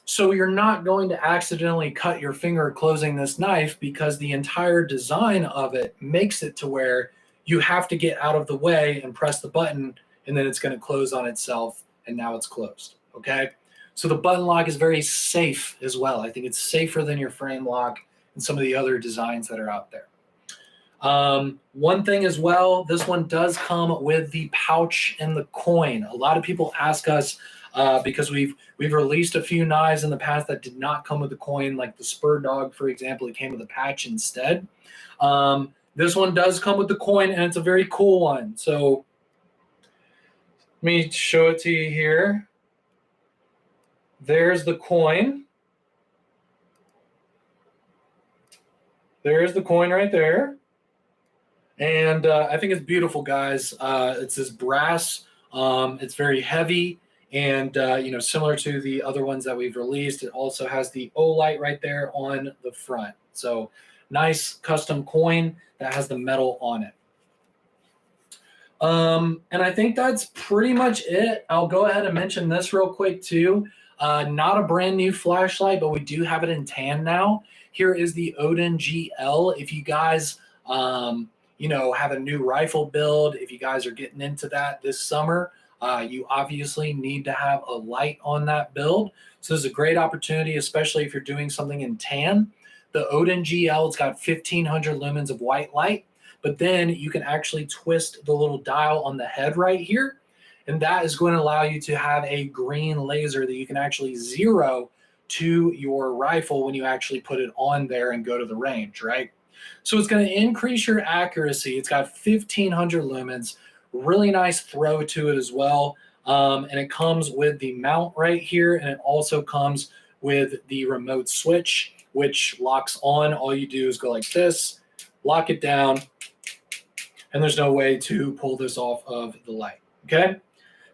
Speaker 1: So you're not going to accidentally cut your finger closing this knife because the entire design of it makes it to where you have to get out of the way and press the button, and then it's going to close on itself, and now it's closed, okay? So the button lock is very safe as well. I think it's safer than your frame lock and some of the other designs that are out there. One thing as well, this one does come with the pouch and the coin. A lot of people ask us, because we've released a few knives in the past that did not come with the coin, like the Spur Dog, for example. It came with a patch instead. This one does come with the coin, and it's a very cool one. So let me show it to you here. There's the coin. There's the coin right there. And I think it's beautiful, guys. It's this brass. It's very heavy. And, similar to the other ones that we've released, it also has the Olight right there on the front. So nice custom coin that has the metal on it. And I think that's pretty much it. I'll go ahead and mention this real quick too. Not a brand new flashlight, but we do have it in tan now. Here is the Odin GL. If you guys, have a new rifle build, if you guys are getting into that this summer, you obviously need to have a light on that build. So this is a great opportunity, especially if you're doing something in tan. The Odin GL, it's got 1500 lumens of white light, but then you can actually twist the little dial on the head right here. And that is going to allow you to have a green laser that you can actually zero to your rifle when you actually put it on there and go to the range, right? So it's going to increase your accuracy. It's got 1500 lumens, really nice throw to it as well. And it comes with the mount right here. And it also comes with the remote switch, which locks on. All you do is go like this, lock it down, and there's no way to pull this off of the light, okay?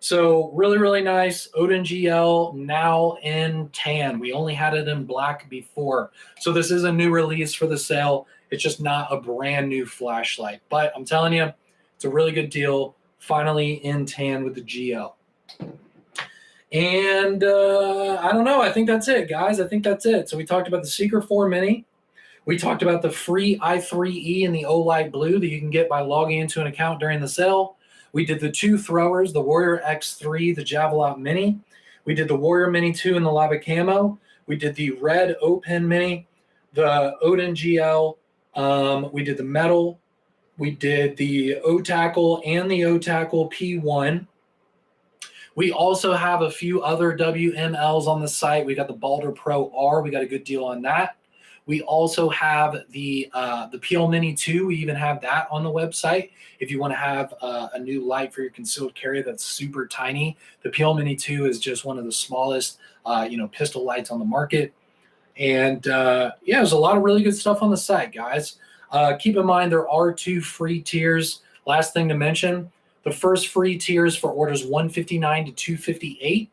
Speaker 1: So really, really nice. Odin GL now in tan. We only had it in black before. So this is a new release for the sale. It's just not a brand new flashlight. But I'm telling you, it's a really good deal. Finally in tan with the GL. And I don't know. I think that's it, guys. I think that's it. So we talked about the Seeker 4 Mini. We talked about the free i3E in the Olight blue that you can get by logging into an account during the sale. We did the 2 throwers, the Warrior X3, the Javalot Mini. We did the Warrior Mini 2 in the Lava Camo. We did the red O-Pen Mini, the Odin GL. We did the metal. We did the O-Tackle and the O-Tackle P1. We also have a few other WMLs on the site. We got the Balder Pro R. We got a good deal on that. We also have the PL Mini 2. We even have that on the website. If you want to have a new light for your concealed carry that's super tiny, the PL Mini 2 is just one of the smallest, pistol lights on the market. And there's a lot of really good stuff on the site, guys. Keep in mind there are 2 free tiers. Last thing to mention, the first free tiers for orders 159 to 258.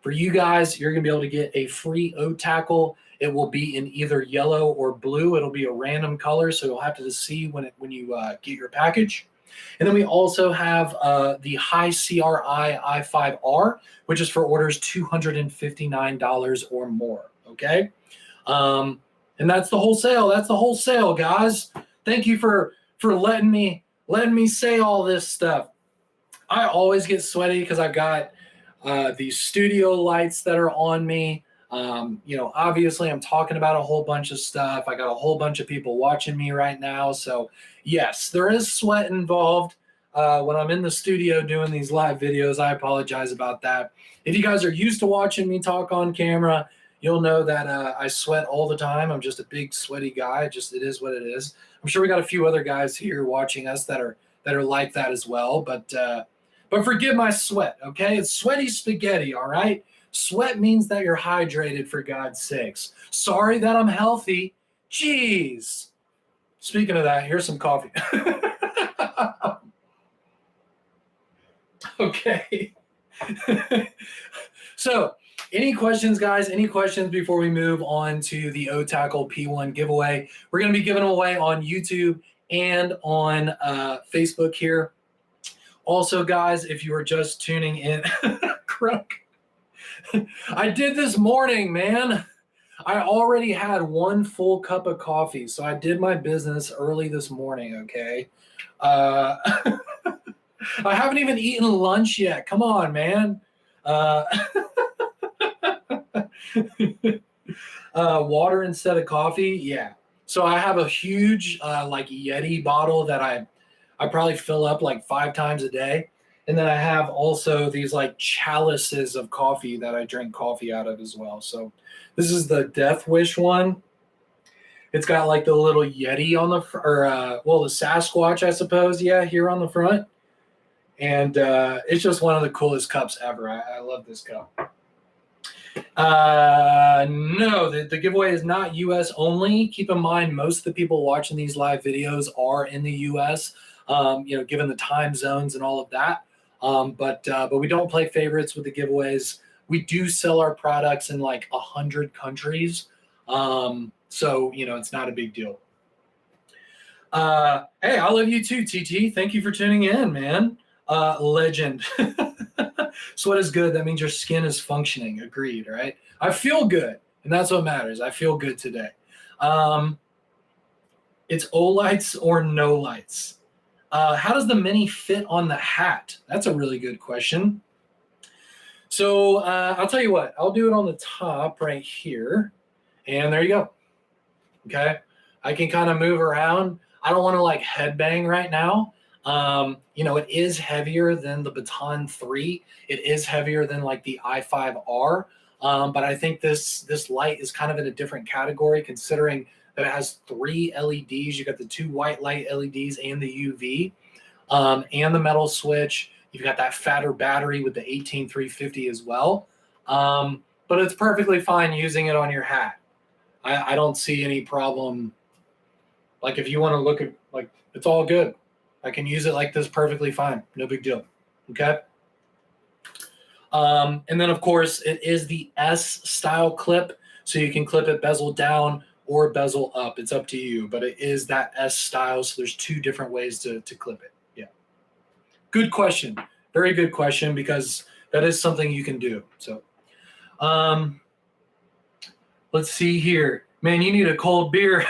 Speaker 1: For you guys, you're going to be able to get a free O-Tackle. It will be in either yellow or blue. It'll be a random color, so you'll have to see when you get your package. And then we also have the high CRI i5R, which is for orders $259 or more. Okay, and that's the whole sale. That's the whole sale, guys. Thank you for letting me say all this stuff. I always get sweaty because I've got these studio lights that are on me. Obviously I'm talking about a whole bunch of stuff. I got a whole bunch of people watching me right now. So yes, there is sweat involved when I'm in the studio doing these live videos. I apologize about that. If you guys are used to watching me talk on camera, you'll know that I sweat all the time. I'm just a big sweaty guy. It is what it is. I'm sure we got a few other guys here watching us that are like that as well. But forgive my sweat, okay? It's sweaty spaghetti, all right? Sweat means that you're hydrated, for God's sakes. Sorry that I'm healthy. Jeez. Speaking of that, here's some coffee. Okay. So, any questions, guys? Any questions before we move on to the O-Tackle P1 giveaway? We're going to be giving them away on YouTube and on Facebook here. Also, guys, if you are just tuning in, Crook, I did this morning, man. I already had 1 full cup of coffee, so I did my business early this morning, okay? I haven't even eaten lunch yet. Come on, man. Water instead of coffee? Yeah. So I have a huge Yeti bottle that I probably fill up like 5 times a day. And then I have also these like chalices of coffee that I drink coffee out of as well. So this is the Death Wish one. It's got like the little Yeti on the the Sasquatch, I suppose. Yeah, here on the front. And it's just one of the coolest cups ever. I love this cup. No, the giveaway is not U.S. only. Keep in mind, most of the people watching these live videos are in the U.S., given the time zones and all of that. But we don't play favorites with the giveaways. We do sell our products in like 100 countries. So it's not a big deal. Hey, I love you too, TT. Thank you for tuning in, man. Legend. Sweat is good. That means your skin is functioning. Agreed, right? I feel good, and that's what matters. I feel good today. It's Olights or no lights. How does the Mini fit on the hat? That's a really good question. So I'll tell you what. I'll do it on the top right here, and there you go. Okay? I can kind of move around. I don't want to like headbang right now. It is heavier than the Baton 3. It is heavier than like the i5R. But I think this light is kind of in a different category considering that it has 3 LEDs. You got the 2 white light LEDs and the UV, and the metal switch. You've got that fatter battery with the 18350 as well. But it's perfectly fine using it on your hat. I don't see any problem. Like if you want to look at, like, it's all good. I can use it like this perfectly fine. No big deal. Okay. And then of course it is the S style clip. So you can clip it bezel down or bezel up. It's up to you, but it is that S style. So there's two different ways to clip it. Yeah. Good question. Very good question, because that is something you can do. So, let's see here. Man, you need a cold beer.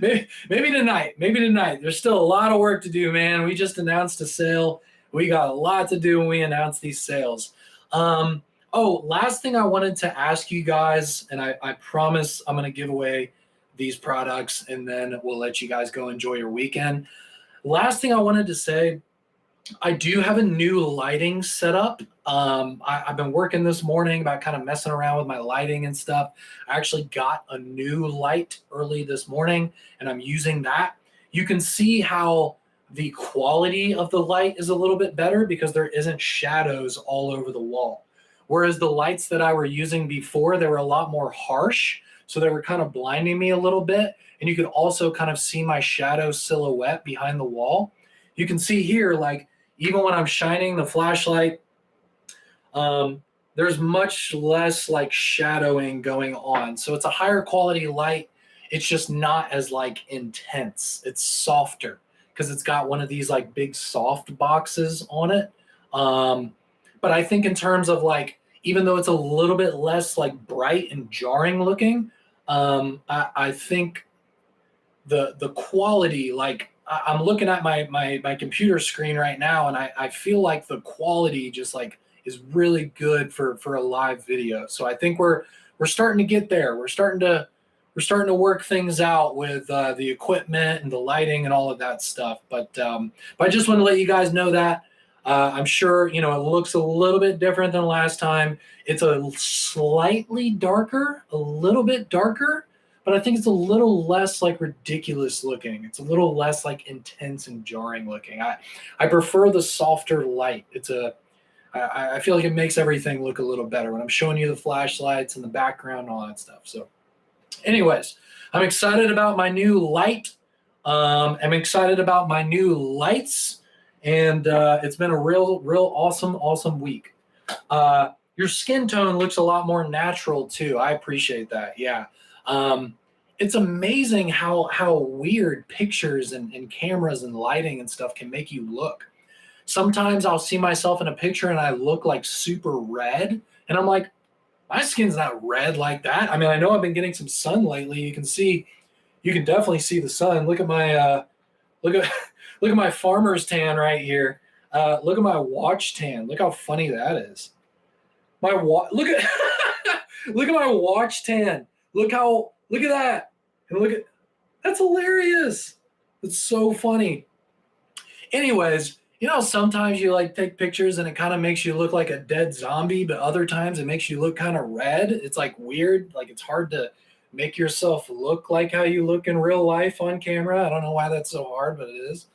Speaker 1: maybe tonight. Maybe tonight. There's still a lot of work to do, man. We just announced a sale. We got a lot to do when we announce these sales. Last thing I wanted to ask you guys, and I promise I'm going to give away these products, and then we'll let you guys go enjoy your weekend. Last thing I wanted to say, I do have a new lighting setup. I've been working this morning about kind of messing around with my lighting and stuff. I actually got a new light early this morning, and I'm using that. You can see how the quality of the light is a little bit better because there isn't shadows all over the wall. Whereas the lights that I were using before, they were a lot more harsh, so they were kind of blinding me a little bit. And you could also kind of see my shadow silhouette behind the wall. You can see here, like, even when I'm shining the flashlight, there's much less like shadowing going on. So it's a higher quality light. It's just not as like intense. It's softer because it's got one of these like big soft boxes on it. But I think in terms of like, even though it's a little bit less like bright and jarring looking, I think the quality, like, I'm looking at my computer screen right now, and I feel like the quality just like is really good for a live video. So I think we're starting to get there. We're starting to work things out with the equipment and the lighting and all of that stuff. But I just want to let you guys know that. I'm sure, it looks a little bit different than last time. It's a slightly darker, a little bit darker, but I think it's a little less like ridiculous looking. It's a little less like intense and jarring looking. I prefer the softer light. I feel like it makes everything look a little better when I'm showing you the flashlights and the background and all that stuff. So anyways, I'm excited about my new light. I'm excited about my new lights. And it's been a real awesome week. Your skin tone looks a lot more natural too. I appreciate that. Yeah. It's amazing how weird pictures and cameras and lighting and stuff can make you look. Sometimes I'll see myself in a picture and I look like super red, and I'm like, my skin's not red like that. I mean, I know I've been getting some sun lately. You can definitely see the sun. Look at my look at my farmer's tan right here. Look at my watch tan. Look how funny that is. Look at look at my watch tan. Look at that. And that's hilarious. It's so funny. Anyways, sometimes you like take pictures and it kind of makes you look like a dead zombie, but other times it makes you look kind of red. It's like weird. Like, it's hard to make yourself look like how you look in real life on camera. I don't know why that's so hard, but it is.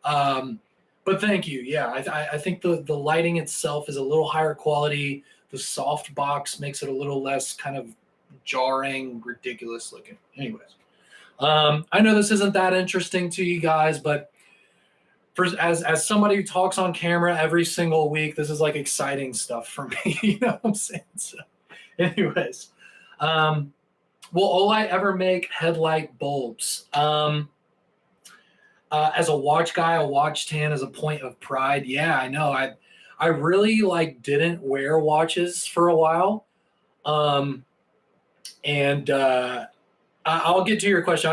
Speaker 1: But thank you. Yeah, I think the lighting itself is a little higher quality. The soft box makes it a little less kind of jarring, ridiculous looking. Anyways, I know this isn't that interesting to you guys, but as somebody who talks on camera every single week, this is like exciting stuff for me. You know what I'm saying? So, anyways, will Olight ever make headlight bulbs? As a watch guy, a watch tan is a point of pride. Yeah, I know. I really didn't wear watches for a while. And I'll get to your question.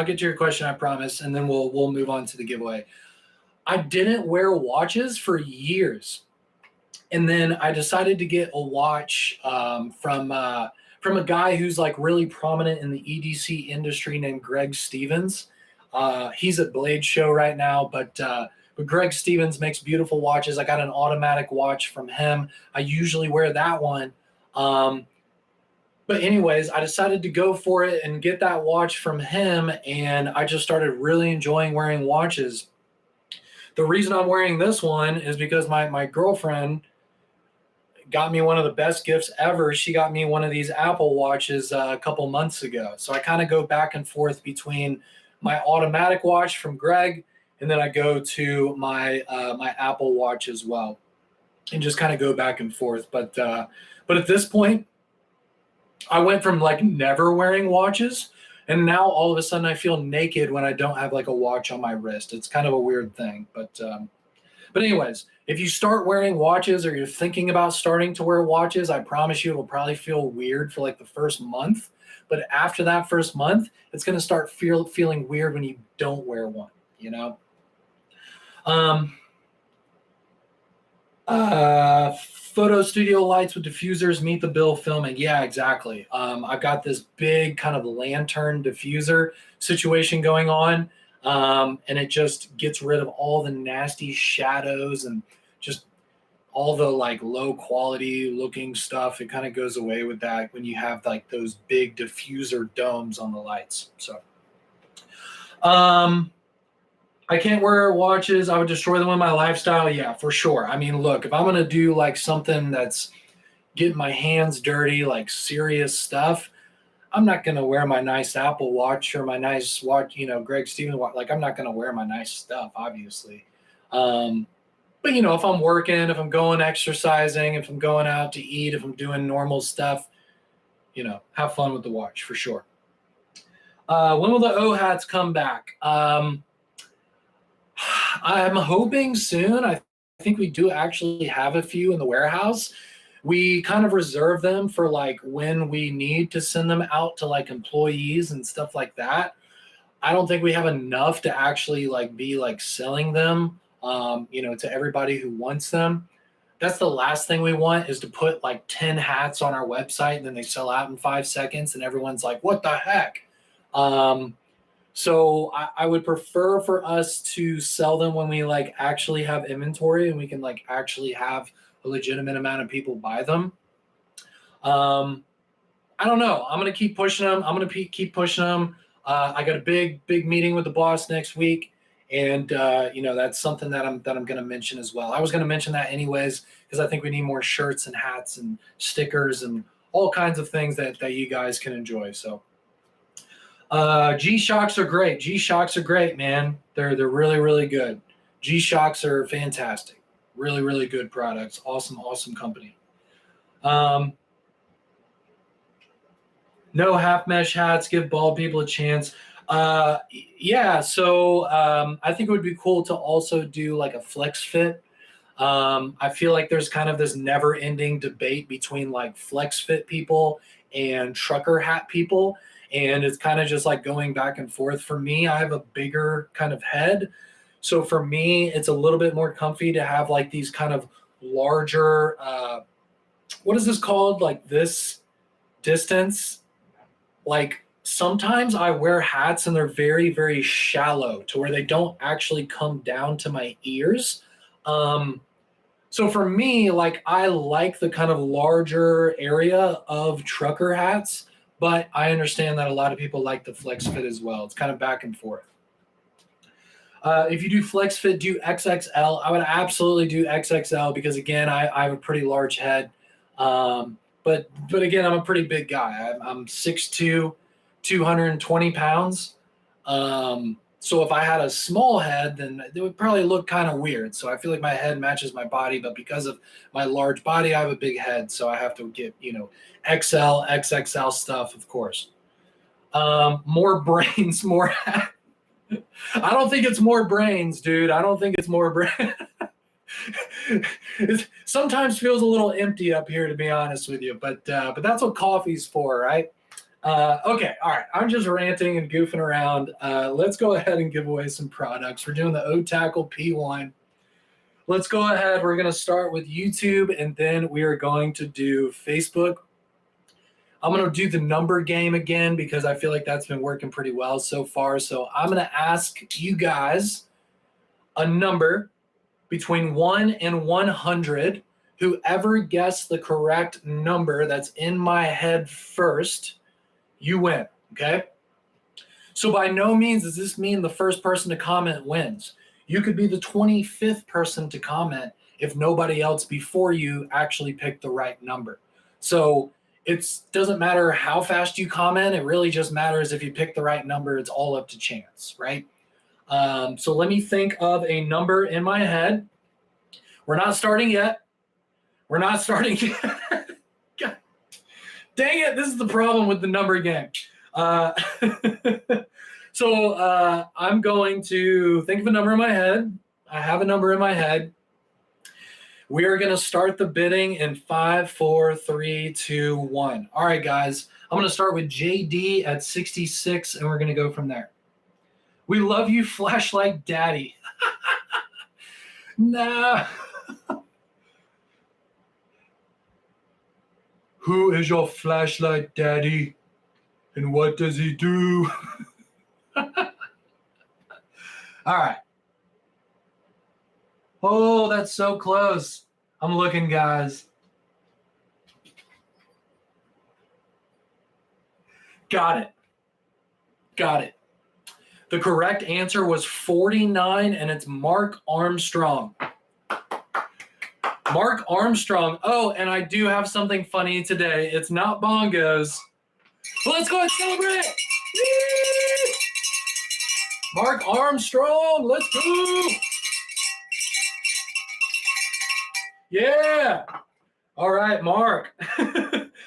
Speaker 1: I promise, and then we'll move on to the giveaway. I didn't wear watches for years, and then I decided to get a watch from a guy who's like really prominent in the EDC industry named Greg Stevens. He's at Blade Show right now, but Greg Stevens makes beautiful watches. I got an automatic watch from him. I usually wear that one. But anyways, I decided to go for it and get that watch from him, and I just started really enjoying wearing watches. The reason I'm wearing this one is because my girlfriend got me one of the best gifts ever. She got me one of these Apple watches a couple months ago. So I kind of go back and forth between my automatic watch from Greg, and then I go to my Apple watch as well, and just kind of go back and forth. But at this point, I went from never wearing watches And now all of a sudden I feel naked when I don't have like a watch on my wrist. It's kind of a weird thing. But anyways, if you start wearing watches or you're thinking about starting to wear watches, I promise you it'll probably feel weird for like the first month. But after that first month, it's going to start feeling weird when you don't wear one, you know? Photo studio lights with diffusers meet the bill filming. Yeah, exactly. I've got this big kind of lantern diffuser situation going on, and it just gets rid of all the nasty shadows and just all the like low quality looking stuff. It kind of goes away with that when you have like those big diffuser domes on the lights. So, I can't wear watches. I would destroy them with my lifestyle. Yeah, for sure. I mean, look, if I'm going to do like something that's getting my hands dirty, like serious stuff, I'm not going to wear my nice Apple watch or my nice watch, Greg Stevens watch. Like, I'm not going to wear my nice stuff, obviously. But, if I'm working, if I'm going exercising, if I'm going out to eat, if I'm doing normal stuff, have fun with the watch for sure. When will the O hats come back? I'm hoping soon. I think we do actually have a few in the warehouse. We kind of reserve them for like when we need to send them out to like employees and stuff like that. I don't think we have enough to actually like be like selling them, to everybody who wants them. That's the last thing we want, is to put like 10 hats on our website and then they sell out in 5 seconds and everyone's like, what the heck? So I would prefer for us to sell them when we like actually have inventory and we can like actually have a legitimate amount of people buy them. I don't know. I'm gonna keep pushing them. I'm gonna keep pushing them. I got a big meeting with the boss next week, and that's something that I'm gonna mention as well. I was gonna mention that anyways because I think we need more shirts and hats and stickers and all kinds of things that you guys can enjoy. So. G-Shocks are great. G-Shocks are great, man. They're really, really good. G-Shocks are fantastic. Really, really good products. Awesome company. No half mesh hats. Give bald people a chance. Yeah, so I think it would be cool to also do like a flex fit. I feel like there's kind of this never ending debate between like flex fit people and trucker hat people. And it's kind of just like going back and forth. For me, I have a bigger kind of head. So for me, it's a little bit more comfy to have like these kind of larger, what is this called? Like this distance. Like sometimes I wear hats and they're very, very shallow to where they don't actually come down to my ears. So for me, like I like the kind of larger area of trucker hats. But I understand that a lot of people like the flex fit as well. It's kind of back and forth. If you do flex fit, do XXL. I would absolutely do XXL because again, I have a pretty large head. But again, I'm a pretty big guy. I'm 6'2", 220 pounds. So if I had a small head, then it would probably look kind of weird. So I feel like my head matches my body, but because of my large body, I have a big head. So I have to get, XL, XXL stuff, of course. More brains, more. I don't think it's more brains, dude. I don't think it's more brains. It sometimes feels a little empty up here, to be honest with you. But that's what coffee's for, right? Okay, all right. I'm just ranting and goofing around. Let's go ahead and give away some products. We're doing the O-Tackle P1. Let's go ahead. We're going to start with YouTube, and then we are going to do Facebook. I'm going to do the number game again because I feel like that's been working pretty well so far. So I'm going to ask you guys a number between 1 and 100. Whoever gets the correct number that's in my head first, you win, okay? So by no means does this mean the first person to comment wins. You could be the 25th person to comment if nobody else before you actually picked the right number. So it doesn't matter how fast you comment. It really just matters if you pick the right number. It's all up to chance, right? So let me think of a number in my head. We're not starting yet. We're not starting yet. Dang it, this is the problem with the number game. So I'm going to think of a number in my head. I have a number in my head. We are going to start the bidding in 5, 4, 3, 2, 1. All right, guys. I'm going to start with JD at 66, and we're going to go from there. We love you, Flashlight Daddy. Nah. Who is your Flashlight Daddy, and what does he do? All right. Oh, that's so close. I'm looking, guys. Got it. Got it. The correct answer was 49, and it's Mark Armstrong. Mark Armstrong. Oh, and I do have something funny today. It's not bongos. Let's go and celebrate. Woo! Mark Armstrong. Let's go. Yeah. All right, Mark.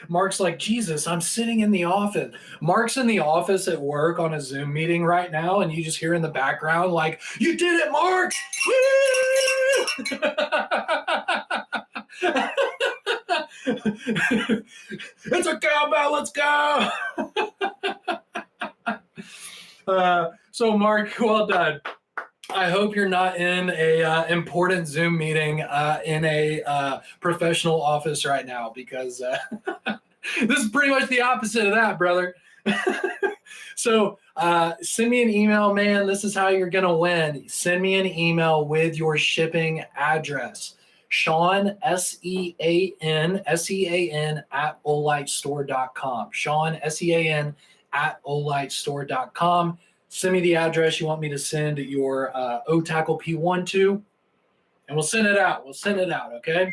Speaker 1: Mark's like, Jesus, I'm sitting in the office. Mark's in the office at work on a Zoom meeting right now, and you just hear in the background, like, you did it, Mark! Woo! It's a cowbell, let's go! So, Mark, well done. I hope you're not in a important Zoom meeting in a professional office right now, because this is pretty much the opposite of that, brother. So send me an email, man. This is how you're going to win. Send me an email with your shipping address. Sean, S-E-A-N, S-E-A-N at olightstore.com. Sean, S-E-A-N at olightstore.com. Send me the address you want me to send your O-Tackle P1 to, and we'll send it out. We'll send it out, okay?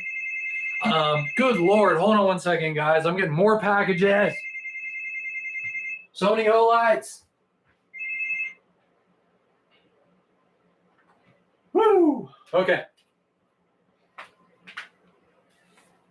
Speaker 1: Good Lord. Hold on one second, guys. I'm getting more packages. Sony Olights. Woo! Okay.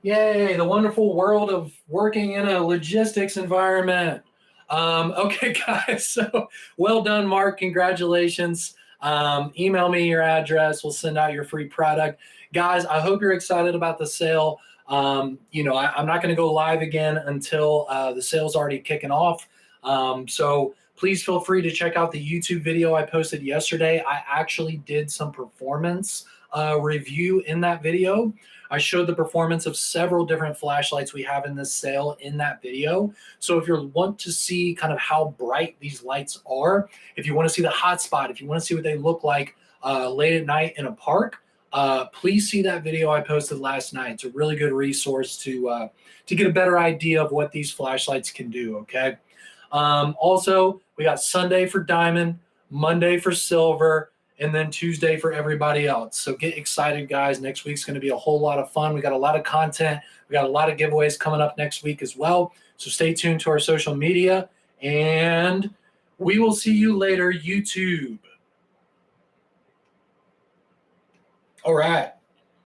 Speaker 1: Yay, the wonderful world of working in a logistics environment. Okay, guys, so well done, Mark. Congratulations. Email me your address. We'll send out your free product. Guys, I hope you're excited about the sale. I'm not going to go live again until the sale's already kicking off. So please feel free to check out the YouTube video I posted yesterday. I actually did some performance review in that video. I showed the performance of several different flashlights we have in this sale in that video. So if you want to see kind of how bright these lights are, if you want to see the hotspot, if you want to see what they look like late at night in a park, please see that video I posted last night. It's a really good resource to get a better idea of what these flashlights can do, okay? Also, we got Sunday for diamond, Monday for silver, and then Tuesday for everybody else. So get excited, guys. Next week's going to be a whole lot of fun. We got a lot of content. We got a lot of giveaways coming up next week as well. So stay tuned to our social media, and we will see you later, YouTube. All right.